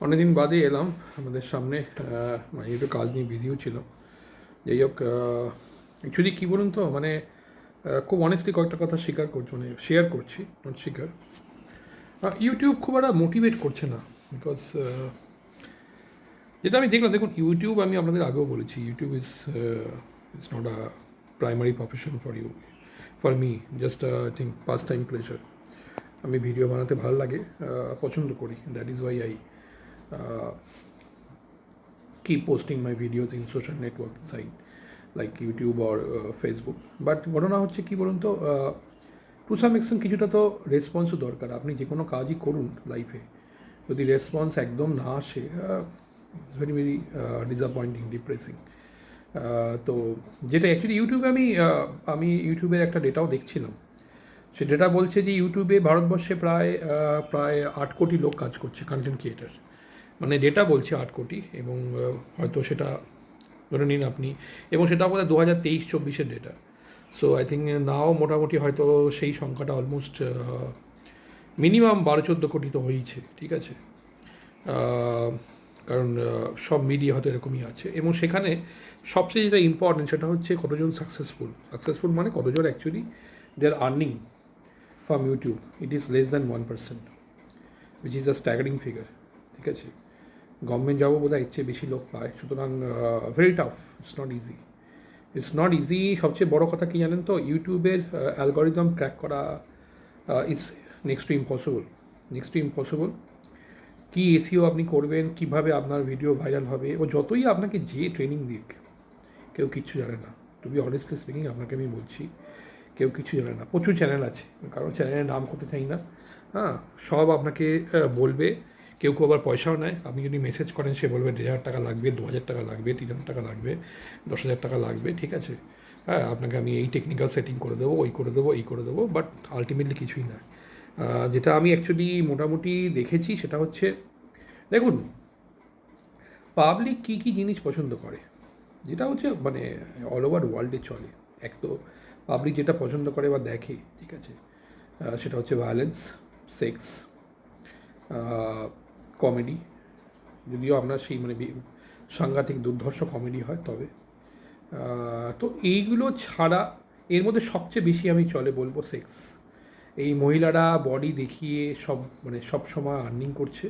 অনেকদিন বাদে এলাম আমাদের সামনে। মানে একটু কাজ নিয়ে বিজিও ছিল। যাই হোক, অ্যাকচুয়ালি কী বলুন তো, মানে খুব অনেস্টলি কয়েকটা কথা স্বীকার করছি, মানে শেয়ার করছি, নট স্বীকার। ইউটিউব খুব একটা মোটিভেট করছে না, বিকজ যেটা আমি দেখলাম, দেখুন ইউটিউব, আমি আপনাদের আগেও বলেছি, YouTube is not a primary profession for you, for me, just I think pass time pleasure. আমি ভিডিও বানাতে ভালো লাগে, পছন্দ করি, that is why I keep posting my videos in social networking site like YouTube or Facebook. But ঘটনা হচ্ছে কি বলুন তো, টু সাম এক্সটেন্ট কিছুটা তো রেসপন্সও দরকার। আপনি যে কোনো কাজই করুন লাইফে, যদি রেসপন্স একদম না আসে, ভেরি ভেরি ডিসঅ্যাপয়েন্টিং, ডিপ্রেসিং। তো যেটা অ্যাকচুয়ালি ইউটিউবে আমি ইউটিউবের একটা ডেটাও দেখছিলাম। সে ডেটা বলছে যে ইউটিউবে ভারতবর্ষে প্রায় 8 কোটি লোক কাজ করছে, কন্টেন্ট ক্রিয়েটার। মানে ডেটা বলছে 8 কোটি, এবং হয়তো সেটা ধরে নিন আপনি, এবং সেটা বোধ হয় 2023-24 ডেটা। সো আই থিঙ্ক নাও মোটামুটি হয়তো সেই সংখ্যাটা অলমোস্ট মিনিমাম 12-14 কোটি তো হয়েইছে, ঠিক আছে। কারণ সব মিডিয়া হয়তো এরকমই আছে, এবং সেখানে সবচেয়ে যেটা ইম্পর্টেন্ট সেটা হচ্ছে কতজন সাকসেসফুল মানে কতজন actually they are earning from YouTube. It is less than 1%, which is a staggering figure, ঠিক আছে। গভর্নমেন্ট জবও বোধ হয় এর চেয়ে বেশি লোক পায়, সুতরাং very tough, it's not easy. সবচেয়ে বড় কথা কী জানেন তো, ইউটিউবের অ্যালগোরিদম ক্র্যাক করা ইজ নেক্সট টু ইম্পসিবল। কী এসিও আপনি করবেন, কীভাবে আপনার ভিডিও ভাইরাল হবে, ও যতই আপনাকে যে ট্রেনিং দিক, কেউ কিচ্ছু জানে না। টু বি অনেস্টলি স্পিকিং, আপনাকে আমি বলছি, কেউ কিছু জানে না। প্রচুর চ্যানেল আছে, কারণ চ্যানেলের নাম করতে চাই না। হ্যাঁ, সব আপনাকে বলবে, কেউ কেউ আবার পয়সাও নেয়। আপনি যদি মেসেজ করেন, সে বলবে 1,500 টাকা লাগবে, 2,000 টাকা লাগবে, 3,000 টাকা লাগবে, 10,000 টাকা লাগবে, ঠিক আছে। হ্যাঁ, আপনাকে আমি এই টেকনিক্যাল সেটিং করে দেবো, ওই করে দেবো, এই করে দেবো, বাট আলটিমেটলি কিছুই না। যেটা আমি অ্যাকচুয়ালি মোটামুটি দেখেছি সেটা হচ্ছে, দেখুন পাবলিক কী কী জিনিস পছন্দ করে, যেটা হচ্ছে মানে অল ওভার ওয়ার্ল্ডে চলে। এক তো পাবলিক যেটা পছন্দ করে বা দেখে, ঠিক আছে, সেটা হচ্ছে ভায়োলেন্স, সেক্স, কমেডি। যদিও আপনার সেই মানে সাংঘাতিক দুর্ধর্ষ কমেডি হয়, তবে তো এইগুলো ছাড়া এর মধ্যে সবচেয়ে বেশি আমি চলে বলবো সেক্স। এই মহিলারা বডি দেখিয়ে সব সময় আর্নিং করছে।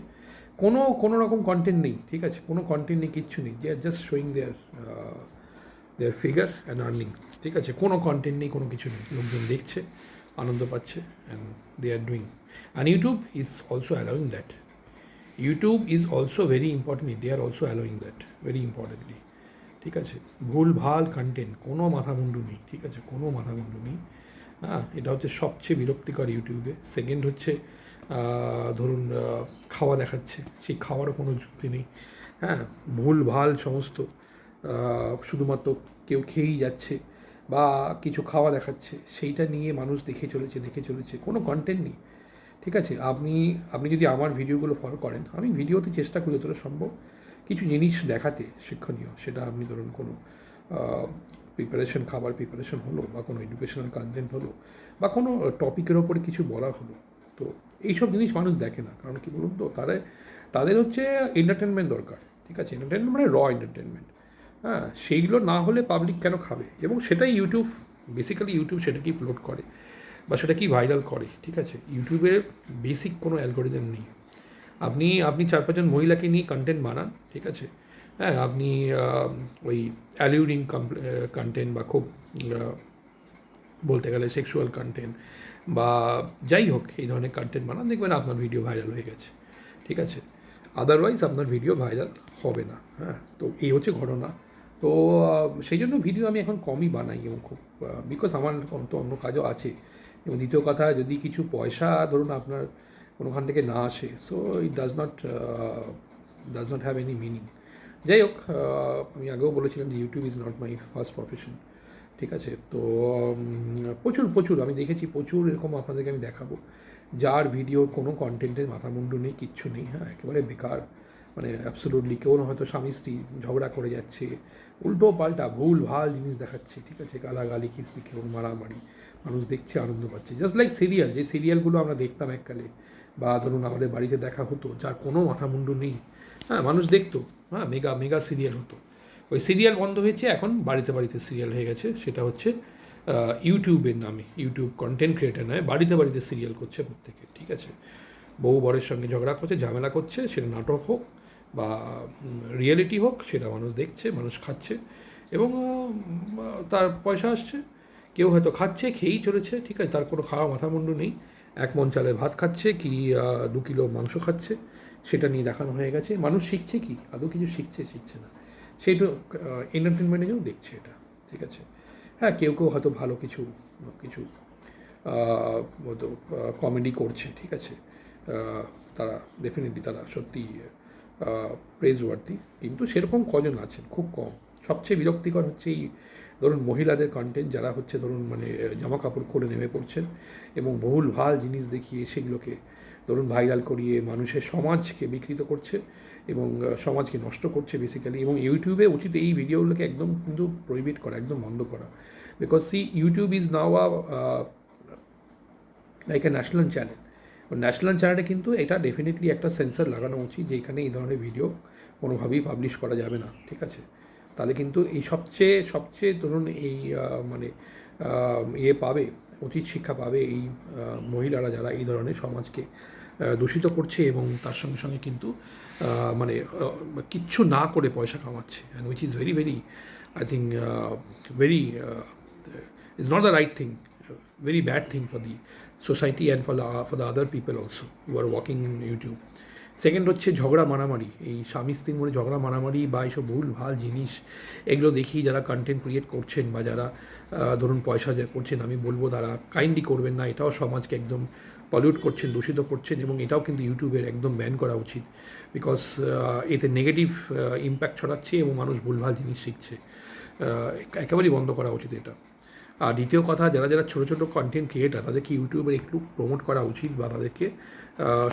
কোনো রকম কন্টেন্ট নেই, ঠিক আছে, কোনো কন্টেন্ট নেই, কিচ্ছু নেই, they are just showing their figure and earning, ঠিক আছে। কোনো কন্টেন্ট নেই, কোনো কিছু নেই, লোকজন দেখছে, আনন্দ পাচ্ছে, and they are doing. And YouTube is also allowing that. YouTube is also very importantly, they are also allowing that very importantly, ঠিক আছে। ভুল ভাল কন্টেন্ট, কোনো মাথামুন্ডু নেই, ঠিক আছে, কোনো মাথামুন্ডু নেই। হ্যাঁ, এটা হচ্ছে সবচেয়ে বিরক্তিকর ইউটিউবে। সেকেন্ড হচ্ছে, ধরুন খাওয়া দেখাচ্ছে, সেই খাওয়ারও কোনো যুক্তি নেই। হ্যাঁ, ভুল ভাল সমস্ত, শুধুমাত্র কেউ খেয়েই যাচ্ছে বা কিছু খাওয়া দেখাচ্ছে, সেইটা নিয়ে মানুষ দেখে চলেছে, কোনো কন্টেন্ট নেই, ঠিক আছে। আপনি আপনি যদি আমার ভিডিওগুলো ফলো করেন, আমি ভিডিওতে চেষ্টা করি যতটা সম্ভব কিছু জিনিস দেখাতে শিক্ষণীয়। সেটা আপনি ধরুন কোনো খাবার প্রিপারেশন হলো, বা কোনো এডুকেশনাল কন্টেন্ট হলো, বা কোনো টপিকের ওপরে কিছু বলা হলো। তো এইসব জিনিস মানুষ দেখে না, কারণ কী বলুন তো, তাদের হচ্ছে এন্টারটেনমেন্ট দরকার, ঠিক আছে। এন্টারটেনমেন্ট মানে এন্টারটেনমেন্ট। হ্যাঁ, সেইগুলো না হলে পাবলিক কেন খাবে? এবং সেটাই ইউটিউব, বেসিক্যালি ইউটিউব সেটাকেই ফ্লোট করে বা সেটাকেই ভাইরাল করে, ঠিক আছে। ইউটিউবের বেসিক কোনো অ্যালগোরিদম নেই। আপনি 4-5 জন মহিলাকে নিয়ে কন্টেন্ট বানান, ঠিক আছে। হ্যাঁ, আপনি ওই অ্যালিউরিং কন্টেন্ট, বা খুব বলতে গেলে সেক্সুয়াল কন্টেন্ট, বা যাই হোক, এই ধরনের কন্টেন্ট বানান, দেখবেন আপনার ভিডিও ভাইরাল হয়ে গেছে, ঠিক আছে। আদারওয়াইজ আপনার ভিডিও ভাইরাল হবে না। হ্যাঁ, তো এই হচ্ছে ঘটনা। তো সেই জন্য ভিডিও আমি এখন কমই বানাই, এবং খুব, বিকজ আমার তো অন্য কাজও আছে। এবং দ্বিতীয় কথা, যদি কিছু পয়সা ধরুন আপনার কোনোখান থেকে না আসে, so it does not have any meaning. যাই হোক, আমি আগেও বলেছিলাম যে YouTube is not my first profession, ঠিক আছে। তো প্রচুর প্রচুর আমি দেখেছি, প্রচুর এরকম আপনাদেরকে আমি দেখাবো, যার ভিডিও কোনো কন্টেন্টের মাথামুন্ডু নেই, কিচ্ছু নেই। হ্যাঁ, একেবারে বেকার, মানে অ্যাবসোলুটলি। কেউ না হয়তো স্বামী স্ত্রী ঝগড়া করে যাচ্ছে, উল্টো পাল্টা ভুল ভাল জিনিস দেখাচ্ছে, ঠিক আছে, গালাগালি, কিস্তি, কেউ মারামারি, মানুষ দেখছে, আনন্দ পাচ্ছে, জাস্ট লাইক সিরিয়াল, যে সিরিয়ালগুলো আমরা দেখতাম এককালে, বা ধরুন আমাদের বাড়িতে দেখা হতো, যার কোনো মাথা মুন্ডু নেই, হ্যাঁ, মানুষ দেখতো, হ্যাঁ, মেগা মেগা সিরিয়াল হতো। ওই সিরিয়াল বন্ধ হয়েছে, এখন বাড়িতে বাড়িতে সিরিয়াল হয়ে গেছে। সেটা হচ্ছে ইউটিউবের নামে, ইউটিউব কন্টেন্ট ক্রিয়েটার নয়, বাড়িতে বাড়িতে সিরিয়াল করছে প্রত্যেকে, ঠিক আছে। বউ বরের সঙ্গে ঝগড়া করছে, ঝামেলা করছে, সেটা নাটক হোক বা রিয়েলিটি হোক, সেটা মানুষ দেখছে, মানুষ খাচ্ছে এবং তার পয়সা আসছে। কেউ হয়তো খাচ্ছে, খেয়েই চলেছে, ঠিক আছে, তার কোনো খাওয়া মাথা মুন্ডু নেই, 1 মণ চালের ভাত খাচ্ছে কি 2 কিলো মাংস খাচ্ছে, সেটা নিয়ে দেখানো হয়ে গেছে। মানুষ শিখছে কি, আদৌ কিছু শিখছে না, সেইটা এন্টারটেনমেন্টের জন্য দেখছে এটা, ঠিক আছে। হ্যাঁ, কেউ কেউ হয়তো ভালো কিছু কিছু মতো কমেডি করছে, ঠিক আছে, তারা ডেফিনেটলি তারা সত্যি প্রেজওয়ার্দি, কিন্তু সেরকম কজন আছেন, খুব কম। সবচেয়ে বিরক্তিকর হচ্ছে এই ধরুন মহিলাদের কন্টেন্ট, যারা হচ্ছে ধরুন মানে জামা কাপড় খুলে নেমে পড়ছেন এবং ভুল ভাল জিনিস দেখিয়ে সেগুলোকে ধরুন ভাইরাল করিয়ে মানুষের সমাজকে বিকৃত করছে এবং সমাজকে নষ্ট করছে বেসিক্যালি। এবং ইউটিউবে উচিত এই ভিডিওগুলোকে একদম কিন্তু প্রহিবিট করা, একদম বন্ধ করা, because YouTube is now like a national channel. National চ্যানেলে কিন্তু এটা ডেফিনেটলি একটা সেন্সর লাগানো উচিত, যে এখানে এই ধরনের ভিডিও কোনোভাবেই পাবলিশ করা যাবে না, ঠিক আছে। তাহলে কিন্তু এই সবচেয়ে ধরুন এই মানে পাবে, উচিত শিক্ষা পাবে এই মহিলারা, যারা এই ধরনের সমাজকে দূষিত করছে এবং তার সঙ্গে সঙ্গে কিন্তু মানে কিচ্ছু না করে পয়সা কামাচ্ছে, and which is very very, I think very is not the right thing, very bad thing for the society and for the other people also who are working in YouTube. Second হচ্ছে ঝগড়া মারামারি, এই স্বামী স্ত্রীর মধ্যে ঝগড়া মারামারি বা এইসব ভুল ভাল জিনিস, এগুলো দেখি যারা কন্টেন্ট ক্রিয়েট করছেন বা যারা ধরুন পয়সা যা করছেন, আমি বলবো তারা কাইন্ডলি করবেন না। এটাও সমাজকে একদম পলিউট করছেন, দূষিত করছেন, এবং এটাও কিন্তু ইউটিউবের একদম ব্যান করা উচিত, বিকজ এতে নেগেটিভ ইম্প্যাক্ট ছড়াচ্ছে এবং মানুষ ভুলভাল জিনিস শিখছে। একেবারেই বন্ধ করা উচিত এটা। আর দ্বিতীয় কথা, যারা যারা ছোটো ছোটো কন্টেন্ট ক্রিয়েটার, তাদেরকে ইউটিউবের একটু প্রমোট করা উচিত বা তাদেরকে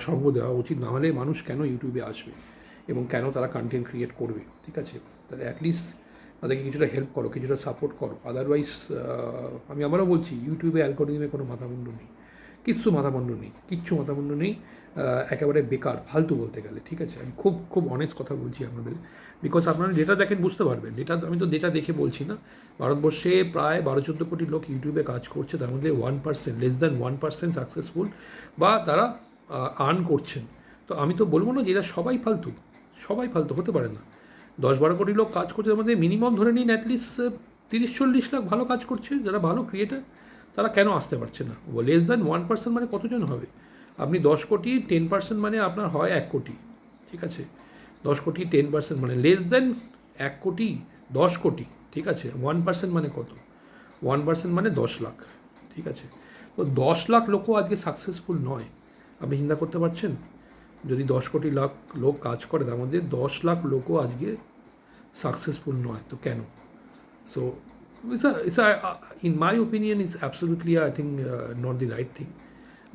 সঙ্গ দেওয়া উচিত, নাহলে মানুষ কেন ইউটিউবে আসবে এবং কেন তারা কন্টেন্ট ক্রিয়েট করবে, ঠিক আছে। তাহলে অ্যাটলিস্ট তাদেরকে কিছুটা হেল্প করো, কিছুটা সাপোর্ট করো। আদারওয়াইজ আমি আবারও বলছি, ইউটিউবে অ্যালগোরিদমে কোনো মাথামুন্ডু নেই, কিচ্ছু মাথামুন্ডু নেই, একেবারে বেকার, ফালতু বলতে গেলে, ঠিক আছে। আমি খুব খুব অনেস্ট কথা বলছি আপনাদের, বিকজ আপনারা ডেটা দেখেন বুঝতে পারবেন। আমি তো ডেটা দেখে বলছি না। ভারতবর্ষে প্রায় 12-14 কোটি লোক ইউটিউবে কাজ করছে, তার মধ্যে 1%, লেস দ্যান 1% সাকসেসফুল বা তারা আর্ন করছেন। তো আমি তো বলবো না যে এরা সবাই ফালতু হতে পারে না। 10-12 কোটি লোক কাজ করছে, তার মধ্যে মিনিমাম ধরে নিন অ্যাটলিস্ট 30-40 লাখ ভালো কাজ করছে, যারা ভালো ক্রিয়েটার। তারা কেন আসতে পারছে না? লেস দ্যান 1% মানে কতজন হবে? আপনি 10 কোটি 10% মানে আপনার হয় 1 কোটি, ঠিক আছে। 10 কোটি 10% মানে লেস দেন 1 কোটি 10 কোটি, ঠিক আছে। 1% মানে কত? 1% মানে 10 লাখ, ঠিক আছে। তো 10 লাখ লোকও আজকে সাকসেসফুল নয়। আপনি চিন্তা করতে পারছেন? যদি 10 কোটি লোক কাজ করে, তার মধ্যে 10 লাখ লোকও আজকে সাকসেসফুল নয়, তো কেন? So in my opinion is absolutely I think not the right thing.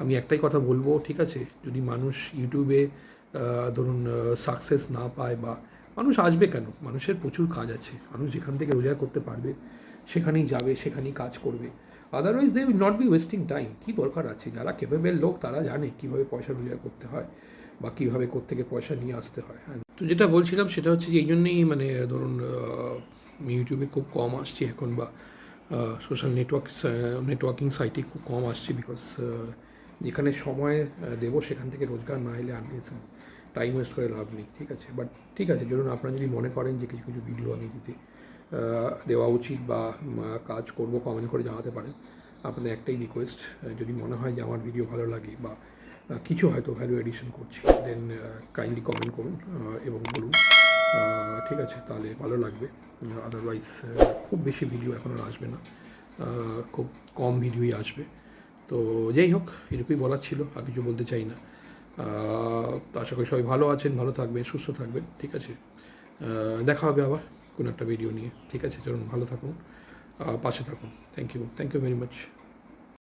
আমি একটাই কথা বলবো, ঠিক আছে, যদি মানুষ ইউটিউবে ধরুন সাকসেস না পায়, বা মানুষ আসবে কেন? মানুষের প্রচুর কাজ আছে, মানুষ যেখান থেকে রোজগার করতে পারবে সেখানেই যাবে, সেখানেই কাজ করবে। Otherwise they will not be wasting time. কী দরকার আছে? যারা ক্যাপেবল লোক তারা জানে কীভাবে পয়সা রোজগার করতে হয় বা কীভাবে কোত্থেকে পয়সা নিয়ে আসতে হয়। হ্যাঁ, তো যেটা বলছিলাম সেটা হচ্ছে যে এই জন্যেই মানে ধরুন ইউটিউবে খুব কম আসছি এখন, বা সোশ্যাল নেটওয়ার্কিং সাইটে খুব কম আসছি, বিকজ যেখানে সময় দেবো সেখান থেকে রোজগার না এলে আননেসেসারি টাইম ওয়েস্ট করে লাভ নেই, ঠিক আছে। বাট ঠিক আছে, ধরুন আপনারা যদি মনে করেন যে কিছু কিছু ভিডিও আমি দেওয়া উচিত বা কাজ করব, কমেন্ট করে জানাতে পারেন। আপনাদের একটাই রিকোয়েস্ট, যদি মনে হয় যে আমার ভিডিও ভালো লাগে বা কিছু হয়তো ভ্যালু এডিশন করছি, দেন কাইন্ডলি কমেন্ট করুন এবং বলুন, ঠিক আছে, তাহলে ভালো লাগবে। আদারওয়াইজ খুব বেশি ভিডিও এখন আর আসবে না, খুব কম ভিডিওই আসবে। তো যাই হোক, এটুকুই বলার ছিল, আর কিছু বলতে চাই না। তো আশা করি সবাই ভালো আছেন, ভালো থাকবেন, সুস্থ থাকবেন, ঠিক আছে। দেখা হবে আবার কোনো একটা ভিডিও নিয়ে, ঠিক আছে। চলুন, ভালো থাকুন, পাশে থাকুন। Thank you very much.